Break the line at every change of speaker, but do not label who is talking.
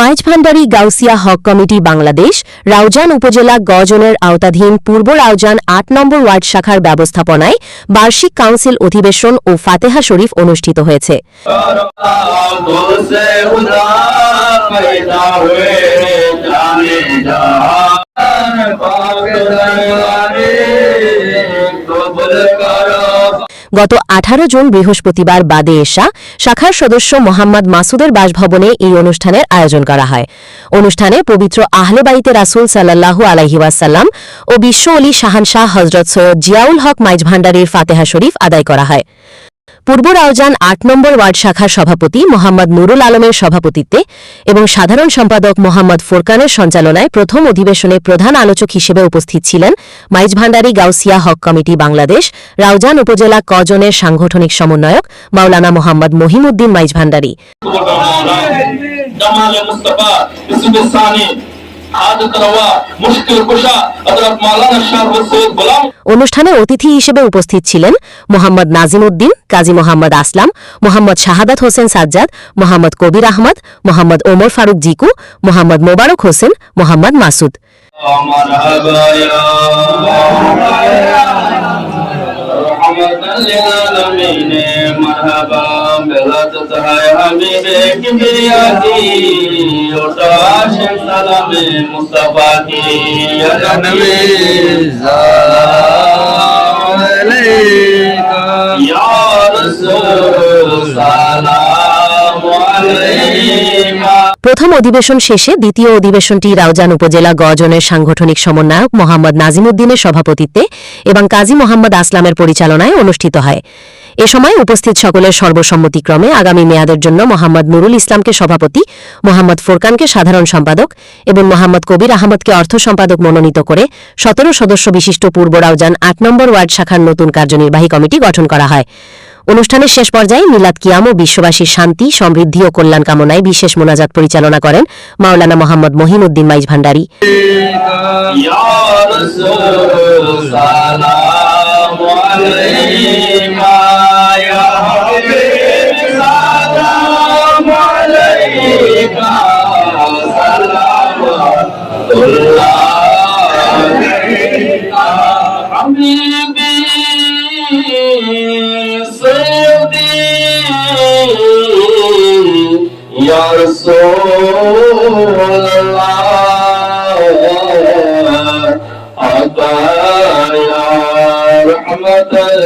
Maizbhandari Gausia hoc committee Bangladesh Raozan উপজেলা গজনের আওতাধীন পূর্ব রাউজান ৮ নম্বর word শাখার ব্যবস্থাপনায় বার্ষিক কাউন্সিল অধিবেশন ও ফাতেহা শরীফ অনুষ্ঠিত হয়েছে। গত ১৮ জুন বৃহস্পতিবার বাদে এশা শাখার সদস্য মোহাম্মদ মাসুদের বাসভবনে এই অনুষ্ঠানের আয়োজন করা হয়। অনুষ্ঠানে পবিত্র আহলে বাইতে রাসূল সাল্লাল্লাহু আলাইহি ওয়াসাল্লাম ও বিশ্ব ওলি শাহানশাহ হযরত সৈয়দ জিয়াউল হক মাইজভান্ডারীর ফাতেহা শরীফ আদায় করা হয়। পূর্ব রাউজান ৮ নম্বর ওয়ার্ড শাখার সভাপতি মোহাম্মদ নুরুল আলমের সভাপতিত্বে এবং সাধারণ সম্পাদক মোহাম্মদ ফোরকানের সঞ্চালনায় প্রথম অধিবেশনে প্রধান আলোচক হিসেবে উপস্থিত ছিলেন মাইজভান্ডারী গাউসিয়া হক কমিটি বাংলাদেশ রাউজান উপজেলা কজনের সাংগঠনিক সমন্বয়ক মাওলানা মোহাম্মদ মহিমউদ্দিন মাইজভান্ডারী। অনুষ্ঠানে অতিথি হিসেবে উপস্থিত ছিলেন মোহাম্মদ নাজিম উদ্দিন, কাজী মোহাম্মদ আসলাম, মোহাম্মদ শাহাদাত হোসেন সাজ্জাদ, মোহাম্মদ কবির আহমদ, মোহাম্মদ ওমর ফারুক জিকু, মোহাম্মদ মোবারক হোসেন, মোহাম্মদ মাসুদ। প্রথম অধিবেশন শেষে দ্বিতীয় অধিবেশনটি রাউজান উপজেলা গজনের সাংগঠনিক সমন্বয়ক মোহাম্মদ নাজিম উদ্দিনের সভাপতিত্বে এবং কাজী মোহাম্মদ আসলামের পরিচালনায় অনুষ্ঠিত হয়। এ সময় উপস্থিত সকলের সর্বসম্মতিক্রমে আগামী মেয়াদের জন্য মোহাম্মদ নুরুল ইসলামকে সভাপতি, মোহাম্মদ ফোরকানকে সাধারণ সম্পাদক এবং মোহাম্মদ কবির আহমদকে অর্থ সম্পাদক মনোনীত করে ১৭ সদস্য বিশিষ্ট পূর্ব রাউজান ৮ নম্বর ওয়ার্ড শাখার নতুন কার্যনির্বাহী কমিটি গঠন করা হয়। অনুষ্ঠানের শেষ পর্যায়ে মিলাদ কিয়াম ও বিশ্ববাসীর শান্তি, সমৃদ্ধি ও কল্যাণ কামনায় বিশেষ মোনাজাত পরিচালনা করেন মাওলানা Mohammad মহিমউদ্দিন Maizbhandari.
Ya Rasulullah, Ata ya rahmatan